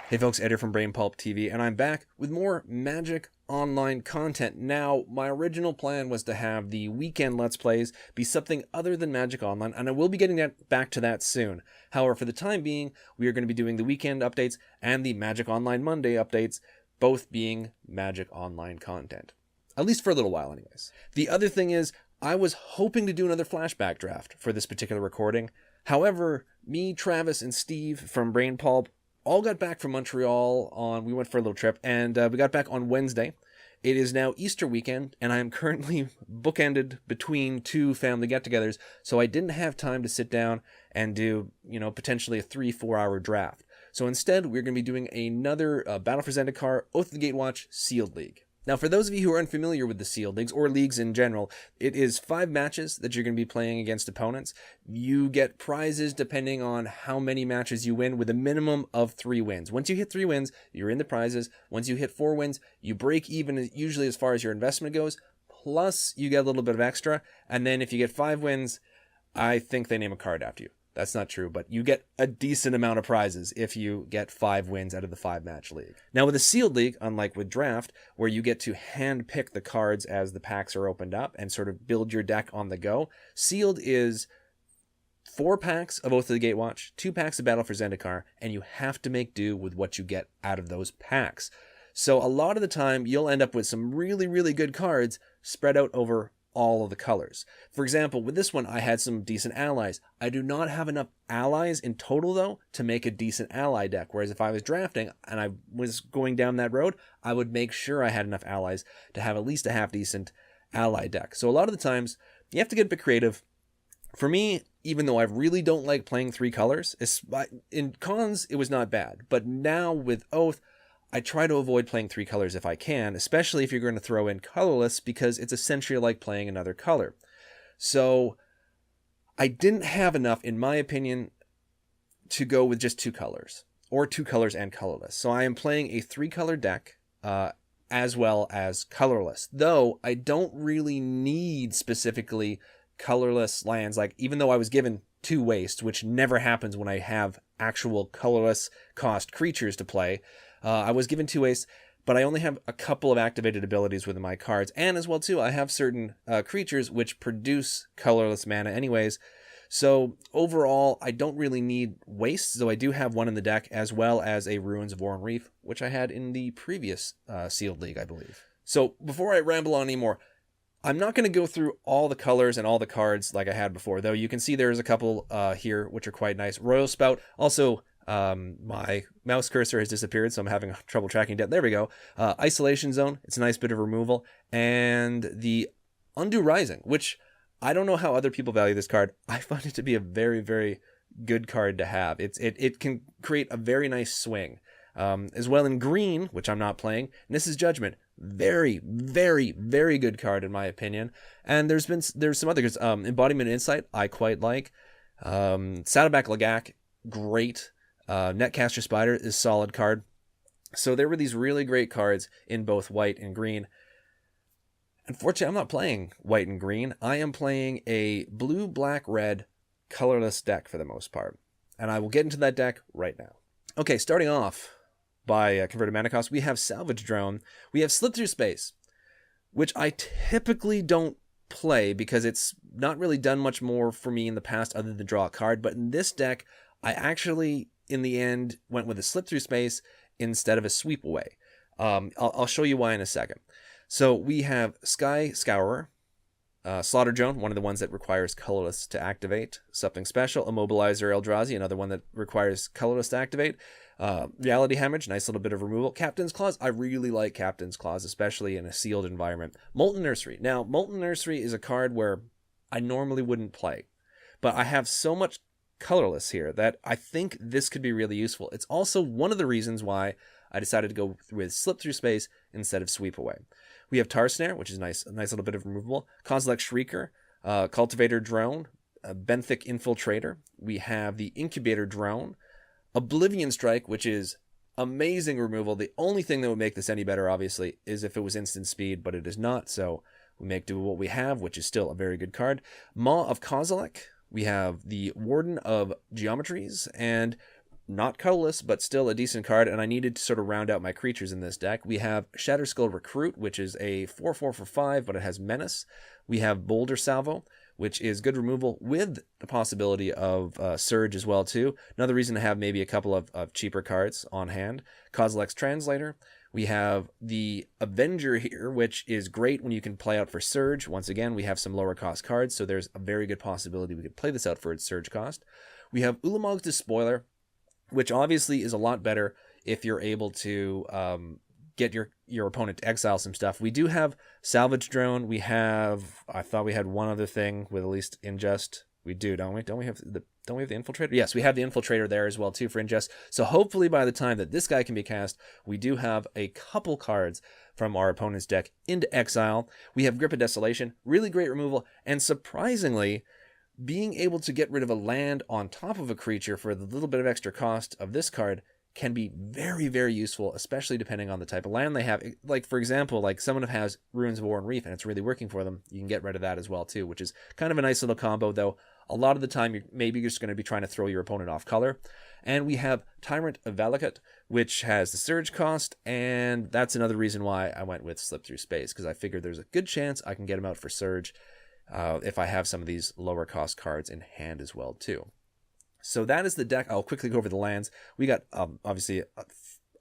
Hey folks, Ed here from Brain Pulp TV, and I'm back with more Magic Online content. Now, my original plan was to have the weekend Let's Plays be something other than Magic Online, and I will be getting back to that soon. However, for the time being, we are going to be doing the weekend updates and the Magic Online Monday updates, both being Magic Online content. At least for a little while, anyways. The other thing is, I was hoping to do another flashback draft for this particular recording. However, me, Travis, and Steve from Brain Pulp all got back from Montreal we went for a little trip, and we got back on Wednesday. It is now Easter weekend, and I am currently bookended between two family get-togethers, so I didn't have time to sit down and do, potentially a 3-4 hour draft. So instead, we're going to be doing another Battle for Zendikar Oath of the Gatewatch Sealed League. Now, for those of you who are unfamiliar with the Sealed Leagues, or leagues in general, it is 5 matches that you're going to be playing against opponents. You get prizes depending on how many matches you win, with a minimum of 3 wins. Once you hit 3 wins, you're in the prizes. Once you hit 4 wins, you break even usually as far as your investment goes, plus you get a little bit of extra. And then if you get 5 wins, I think they name a card after you. That's not true, but you get a decent amount of prizes if you get 5 wins out of the 5-match league. Now, with a sealed league, unlike with draft, where you get to hand pick the cards as the packs are opened up and sort of build your deck on the go, sealed is 4 packs of Oath of the Gatewatch, 2 packs of Battle for Zendikar, and you have to make do with what you get out of those packs. So a lot of the time, you'll end up with some really, really good cards spread out over all of the colors. For example, with this one, I had some decent allies. I do not have enough allies in total, though, to make a decent ally deck. Whereas if I was drafting and I was going down that road, I would make sure I had enough allies to have at least a half-decent ally deck. So a lot of the times, you have to get a bit creative. For me, even though I really don't like playing 3 colors, in cons, it was not bad. But now with Oath, I try to avoid playing 3 colors if I can, especially if you're going to throw in colorless, because it's essentially like playing another color. So I didn't have enough, in my opinion, to go with just 2 colors, or 2 colors and colorless. So I am playing a 3-color deck, as well as colorless. Though I don't really need specifically colorless lands, like even though I was given 2 waste, which never happens when I have actual colorless cost creatures to play. I was given 2 wastes, but I only have a couple of activated abilities within my cards, and as well too, I have certain creatures which produce colorless mana anyways. So overall, I don't really need wastes, though I do have 1 in the deck, as well as a Ruins of Warren Reef, which I had in the previous Sealed League, I believe. So before I ramble on anymore, I'm not going to go through all the colors and all the cards like I had before, though you can see there's a couple here which are quite nice. Royal Spout, also my mouse cursor has disappeared, so I'm having trouble tracking down. There we go. Isolation Zone, it's a nice bit of removal. And the Undue Rising, which I don't know how other people value this card. I find it to be a very, very good card to have. It can create a very nice swing. As well in green, which I'm not playing, Nissa's Judgment. Very, very, very good card in my opinion. And there's some other goods. Embodiment Insight, I quite like. Saddleback Lagak, great. Netcaster Spider is a solid card. So there were these really great cards in both white and green. Unfortunately, I'm not playing white and green. I am playing a blue, black, red, colorless deck for the most part. And I will get into that deck right now. Okay, starting off by converted mana cost, we have Salvage Drone. We have Slip Through Space, which I typically don't play because it's not really done much more for me in the past other than draw a card. But in this deck, I actually, in the end, went with a Slip Through Space instead of a Sweep Away. I'll show you why in a second. So we have Sky Scourer, Slaughter Drone, one of the ones that requires colorless to activate. Something Special, Immobilizer Eldrazi, another one that requires colorless to activate. Reality Hemorrhage, nice little bit of removal. Captain's Claws, I really like Captain's Claws, especially in a sealed environment. Molten Nursery. Now, Molten Nursery is a card where I normally wouldn't play, but I have so much colorless here that I think this could be really useful. It's also one of the reasons why I decided to go with Slip Through Space instead of Sweep Away. We have Tar Snare, which is nice, a nice little bit of removable. Kozilek Shrieker, Cultivator Drone, Benthic Infiltrator. We have the Incubator Drone, Oblivion Strike, which is amazing removal. The only thing that would make this any better, obviously, is if it was instant speed, but it is not, so we make do with what we have, which is still a very good card. Maw of Kozilek. We have the Warden of Geometries, and not colorless, but still a decent card, and I needed to sort of round out my creatures in this deck. We have Shatterskull Recruit, which is a 4/4 for 5, but it has Menace. We have Boulder Salvo, which is good removal with the possibility of Surge as well, too. Another reason to have maybe a couple of cheaper cards on hand. Kozilek's Translator. We have the Avenger here, which is great when you can play out for Surge. Once again, we have some lower cost cards, so there's a very good possibility we could play this out for its Surge cost. We have Ulamog's Despoiler, which obviously is a lot better if you're able to get your opponent to exile some stuff. We do have Salvage Drone. We have, I thought we had one other thing with at least Ingest. We do, don't we? Don't we have the Infiltrator? Yes, we have the Infiltrator there as well too for Ingest. So hopefully by the time that this guy can be cast, we do have a couple cards from our opponent's deck into exile. We have Grip of Desolation, really great removal, and surprisingly, being able to get rid of a land on top of a creature for the little bit of extra cost of this card can be very, very useful, especially depending on the type of land they have. Like, for example, like someone who has Ruins of War and Reef and it's really working for them, you can get rid of that as well too, which is kind of a nice little combo, though a lot of the time you're maybe just going to be trying to throw your opponent off color. And we have Tyrant of Valakut, which has the Surge cost, and that's another reason why I went with Slip Through Space, because I figured there's a good chance I can get him out for Surge if I have some of these lower cost cards in hand as well too. So that is the deck. I'll quickly go over the lands. We got obviously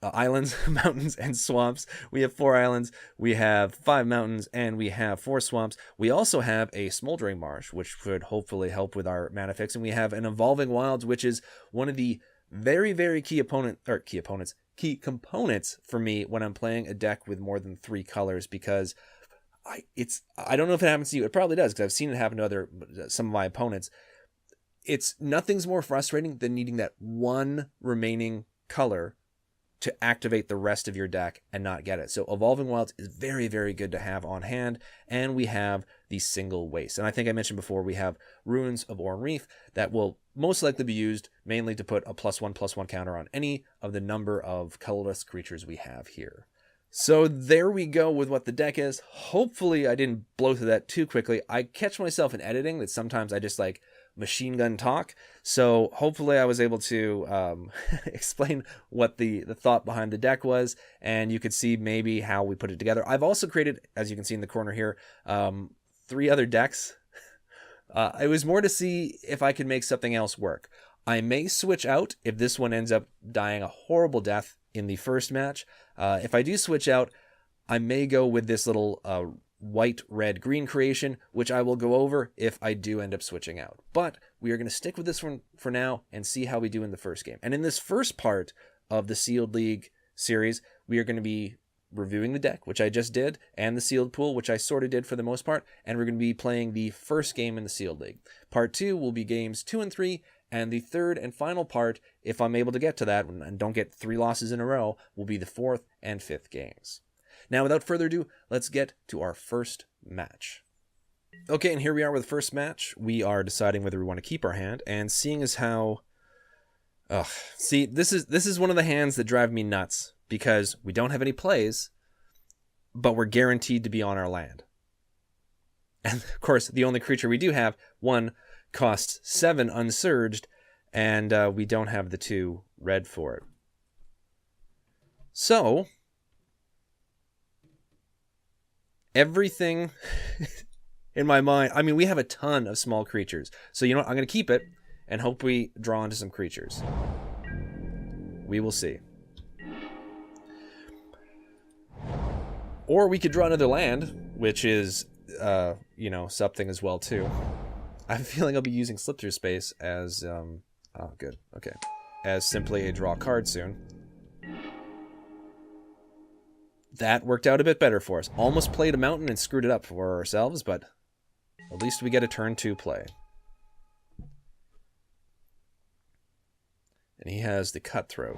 islands, mountains, and swamps. We have 4 islands, we have 5 mountains, and we have 4 swamps. We also have a Smoldering Marsh, which could hopefully help with our mana fix, and we have an Evolving Wilds, which is one of the very, very key components for me when I'm playing a deck with more than 3 colors, because I don't know if it happens to you. It probably does, because I've seen it happen to some of my opponents. Nothing's more frustrating than needing that one remaining color to activate the rest of your deck and not get it. So Evolving Wilds is very, very good to have on hand. And we have the Single Waste. And I think I mentioned before, we have Ruins of War and Reef that will most likely be used mainly to put a +1/+1 counter on any of the number of colorless creatures we have here. So there we go with what the deck is. Hopefully I didn't blow through that too quickly. I catch myself in editing that sometimes I just like machine gun talk. So hopefully I was able to explain what the thought behind the deck was, and you could see maybe how we put it together. I've also created, as you can see in the corner here, 3 other decks. It was more to see if I could make something else work. I may switch out if this one ends up dying a horrible death in the first match. If I do switch out, I may go with this little white, red, green creation, which I will go over if I do end up switching out. But we are going to stick with this one for now and see how we do in the first game. And in this first part of the Sealed League series, we are going to be reviewing the deck, which I just did, and the Sealed Pool, which I sort of did for the most part, and we're going to be playing the first game in the Sealed League. Part 2 will be games 2 and 3, and the third and final part, if I'm able to get to that and don't get 3 losses in a row, will be the 4th and 5th games. Now, without further ado, let's get to our first match. Okay, and here we are with the first match. We are deciding whether we want to keep our hand, and seeing as how... see, this is one of the hands that drive me nuts, because we don't have any plays, but we're guaranteed to be on our land. And, of course, the only creature we do have, 1, costs 7 unsurged, and we don't have the 2 red for it. So... everything in my mind, I mean, we have a ton of small creatures. So, you know what? I'm going to keep it and hope we draw into some creatures. We will see. Or we could draw another land, which is, you know, something as well, too. I have a feeling I'll be using Slip Through Space as, oh, good. Okay. As simply a draw card soon. That worked out a bit better for us. Almost played a mountain and screwed it up for ourselves, but at least we get a turn 2 play. And he has the Cutthroat,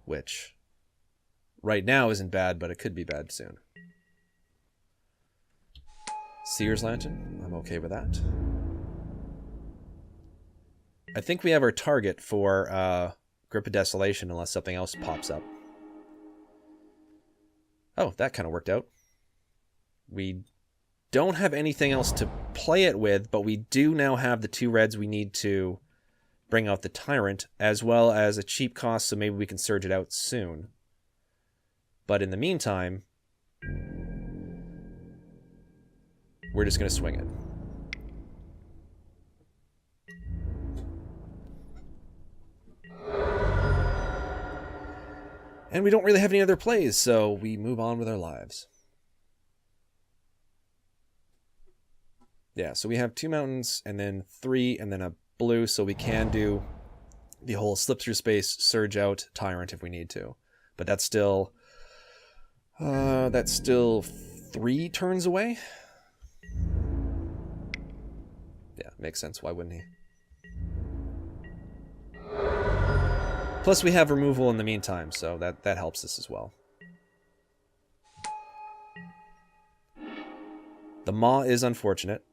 which right now isn't bad, but it could be bad soon. Seer's Lantern, I'm okay with that. I think we have our target for Grip of Desolation unless something else pops up. Oh, that kind of worked out. We don't have anything else to play it with, but we do now have the 2 reds we need to bring out the Tyrant, as well as a cheap cost, so maybe we can surge it out soon. But in the meantime, we're just going to swing it. And we don't really have any other plays, so we move on with our lives. Yeah, so we have 2 mountains, and then 3, and then a blue, so we can do the whole slip through space, surge out, Tyrant if we need to. But that's still 3 turns away. Yeah, makes sense. Why wouldn't he? Plus, we have removal in the meantime, so that helps us as well. The Maw is unfortunate.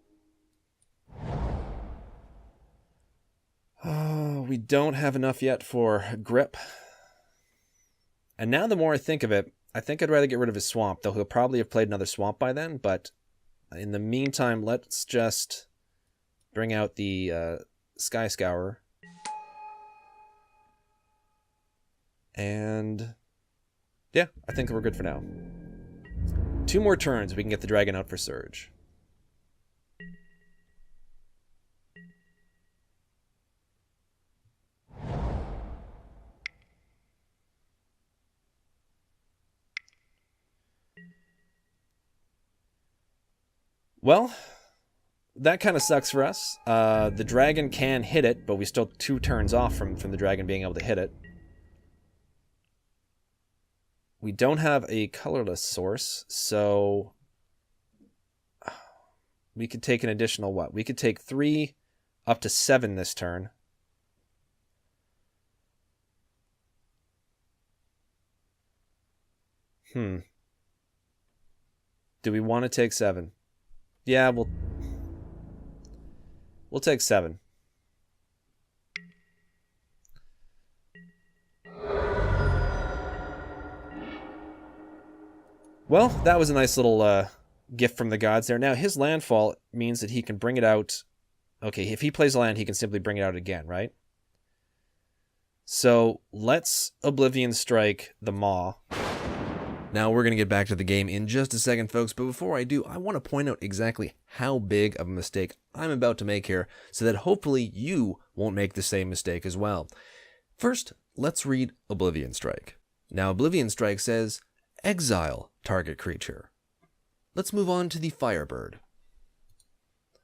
Oh, we don't have enough yet for grip. And now the more I think of it, I think I'd rather get rid of his swamp, though he'll probably have played another swamp by then. But in the meantime, let's just bring out the Sky Scourer. And yeah, I think we're good for now. 2 more turns, we can get the dragon out for Surge. Well, that kind of sucks for us. The dragon can hit it, but we still 2 turns off from the dragon being able to hit it. We don't have a colorless source, so we could take an additional what? We could take 3 up to 7 this turn. Do we want to take 7? Yeah, we'll take 7. Well, that was a nice little gift from the gods there. Now, his landfall means that he can bring it out. Okay, if he plays a land, he can simply bring it out again, right? So let's Oblivion Strike the Maw. Now, we're going to get back to the game in just a second, folks. But before I do, I want to point out exactly how big of a mistake I'm about to make here so that hopefully you won't make the same mistake as well. First, let's read Oblivion Strike. Now, Oblivion Strike says, exile target creature. Let's move on to the Firebird.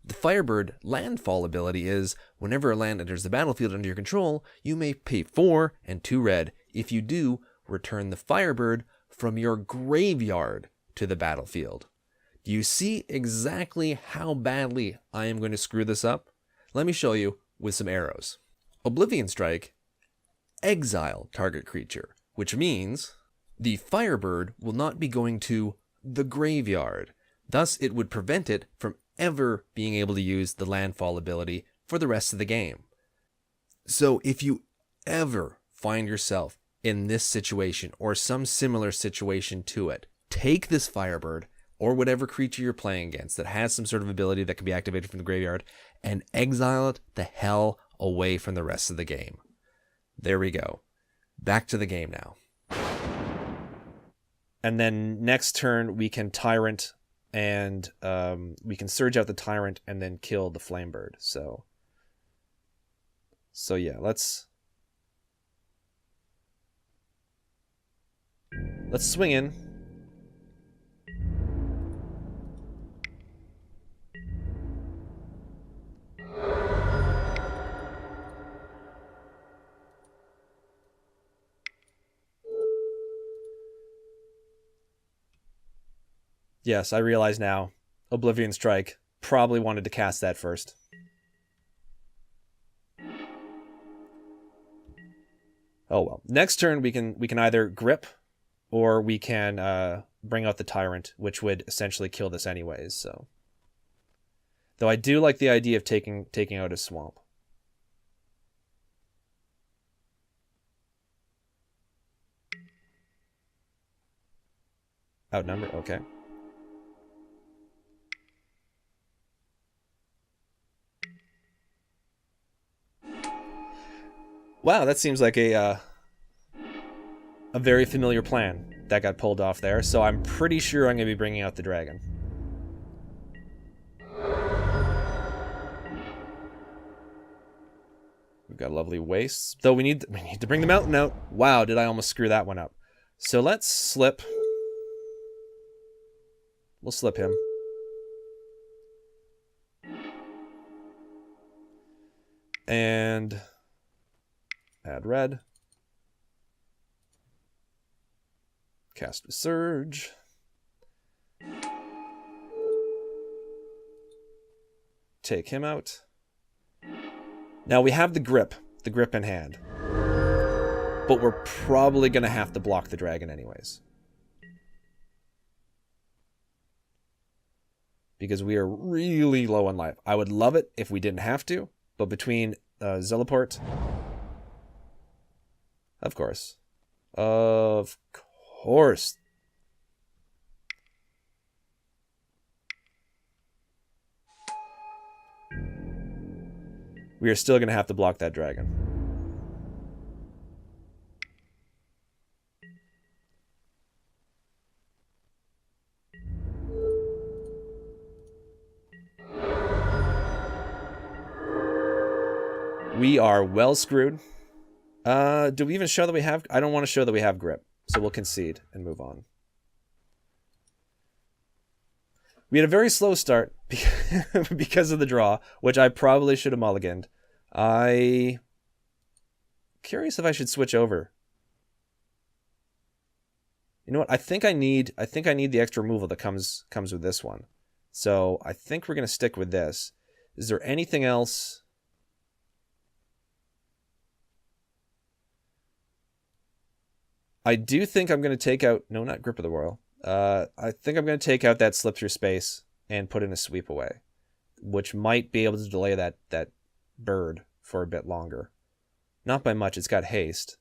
The Firebird landfall ability is, whenever a land enters the battlefield under your control, you may pay 4 and 2 red. If you do, return the Firebird from your graveyard to the battlefield. Do you see exactly how badly I am going to screw this up? Let me show you with some arrows. Oblivion Strike, exile target creature, which means the Firebird will not be going to the graveyard. Thus, it would prevent it from ever being able to use the landfall ability for the rest of the game. So if you ever find yourself in this situation or some similar situation to it, take this Firebird or whatever creature you're playing against that has some sort of ability that can be activated from the graveyard and exile it the hell away from the rest of the game. There we go. Back to the game now. And then next turn we can Tyrant and we can surge out the Tyrant and then kill the Flamebird. So yeah, let's swing in. Yes, I realize now. Oblivion Strike. Probably wanted to cast that first. Oh well. Next turn we can either grip or we can bring out the Tyrant, which would essentially kill this anyways, so. Though I do like the idea of taking out a swamp. Outnumber, okay. Wow, that seems like a very familiar plan that got pulled off there, so I'm pretty sure I'm going to be bringing out the dragon. We've got lovely wastes, though we need to bring the mountain out. Wow, did I almost screw that one up. So let's slip. We'll slip him. And add red. Cast a surge. Take him out. Now we have the grip in hand. But we're probably going to have to block the dragon anyways. Because we are really low on life. I would love it if we didn't have to, but between Zeleport... Of course. Of course. We are still going to have to block that dragon. We are well screwed. Do we even show that we have... I don't want to show that we have grip. So we'll concede and move on. We had a very slow start because of the draw, which I probably should have mulliganed. Curious if I should switch over. You know what? I think I need the extra removal that comes with this one. So I think we're going to stick with this. Is there anything else? I do think I'm going to take out... No, not Grip of the Royal. I think I'm going to take out that Slip Through Space and put in a Sweep Away, which might be able to delay that bird for a bit longer. Not by much. It's got haste.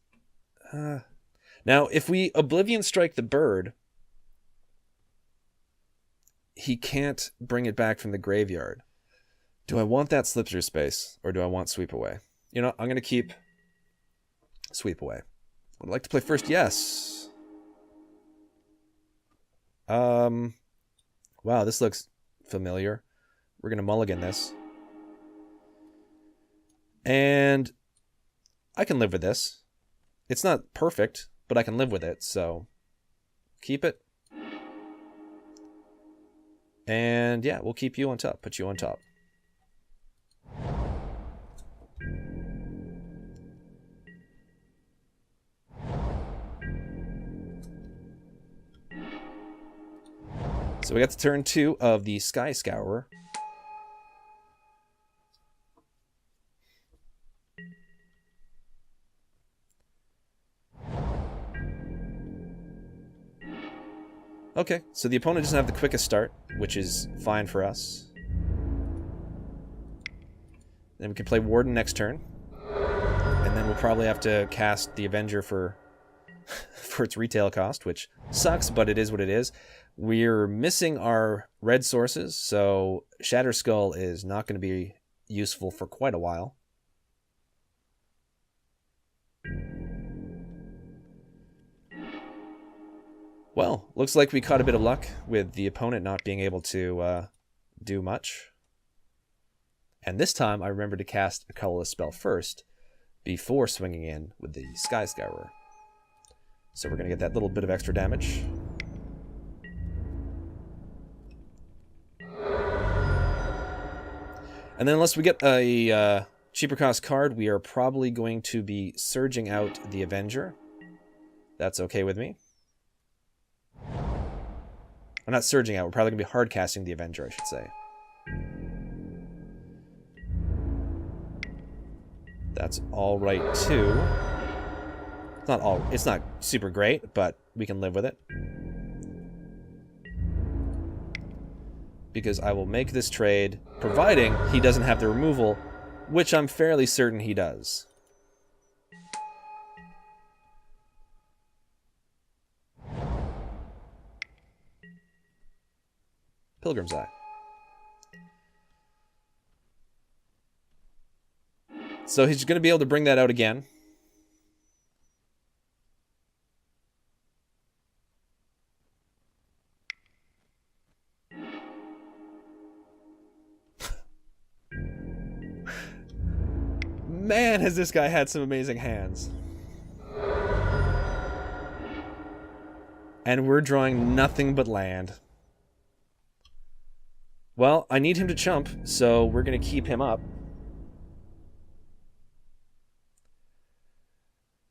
Now, if we Oblivion Strike the bird, he can't bring it back from the graveyard. Do I want that Slip Through Space, or do I want Sweep Away? You know, I'm going to keep Sweep Away. Would I like to play first? Yes. Wow, this looks familiar. We're going to mulligan this. And I can live with this. It's not perfect, but I can live with it, so keep it. And yeah, we'll keep you on top, put you on top. So we got to turn 2 of the Sky Scourer. Okay, so the opponent doesn't have the quickest start, which is fine for us. Then we can play Warden next turn. And then we'll probably have to cast the Avenger for its retail cost, which sucks, but it is what it is. We're missing our red sources, so Shatter Skull is not going to be useful for quite a while. Well, looks like we caught a bit of luck with the opponent not being able to do much. And this time I remember to cast a colorless spell first before swinging in with the Sky Scourer. So we're going to get that little bit of extra damage. And then unless we get a cheaper cost card, we are probably going to be surging out the Avenger. That's okay with me. We're not surging out, we're probably going to be hard casting the Avenger, I should say. That's alright too. It's not super great, but we can live with it. Because I will make this trade, providing he doesn't have the removal, which I'm fairly certain he does. Pilgrim's Eye. So he's going to be able to bring that out again. Man, has this guy had some amazing hands. And we're drawing nothing but land. Well, I need him to chump, so we're going to keep him up.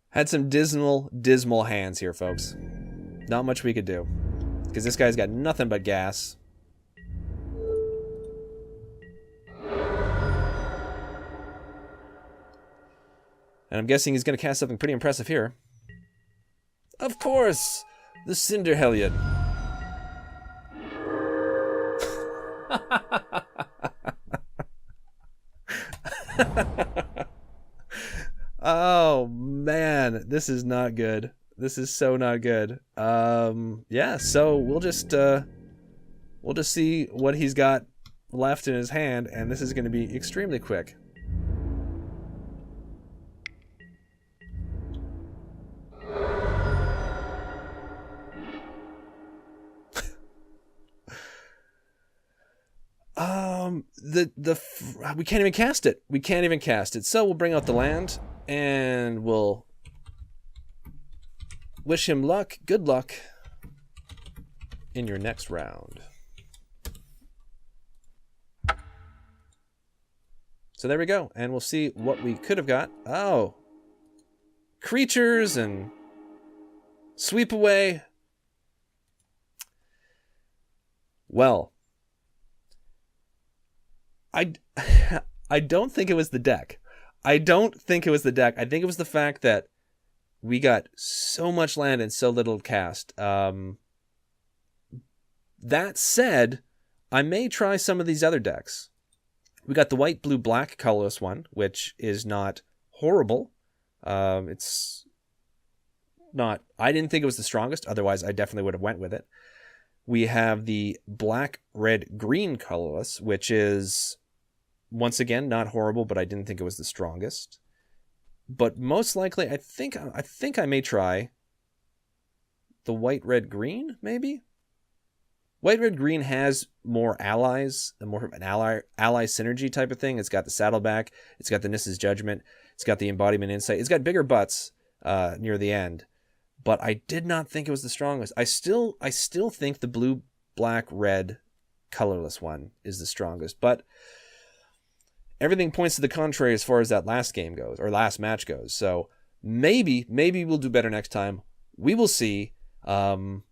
Had some dismal hands here, folks. Not much we could do. Because this guy's got nothing but gas. And I'm guessing he's going to cast something pretty impressive here. Of course! The Cinder Hellion. Oh, man. This is not good. This is so not good. Yeah, so we'll just see what he's got left in his hand, and this is going to be extremely quick. We can't even cast it. We can't even cast it. So we'll bring out the land, and we'll wish him luck. Good luck in your next round. So there we go, and we'll see what we could have got. Oh, creatures and sweep away. Well, I don't think it was the deck. I don't think it was the deck. I think it was the fact that we got so much land and so little cast. That said, I may try some of these other decks. We got the white, blue, black colorless one, which is not horrible. It's not... I didn't think it was the strongest. Otherwise, I definitely would have went with it. We have the black, red, green colorless, which is, once again, not horrible, but I didn't think it was the strongest. But most likely, I think I may try the white, red, green, maybe? White, red, green has more allies, more of an ally synergy type of thing. It's got the Saddleback, it's got the Nissa's Judgment, it's got the Embodiment Insight, it's got bigger butts near the end. But I did not think it was the strongest. I still think the blue, black, red, colorless one is the strongest. But everything points to the contrary as far as that last game goes, or last match goes. So maybe we'll do better next time. We will see in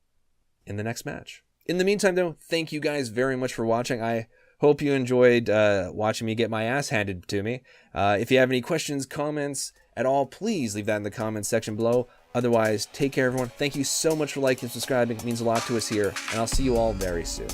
the next match. In the meantime, though, thank you guys very much for watching. I hope you enjoyed watching me get my ass handed to me. If you have any questions, comments at all, please leave that in the comments section below. Otherwise, take care, everyone. Thank you so much for liking and subscribing. It means a lot to us here, and I'll see you all very soon.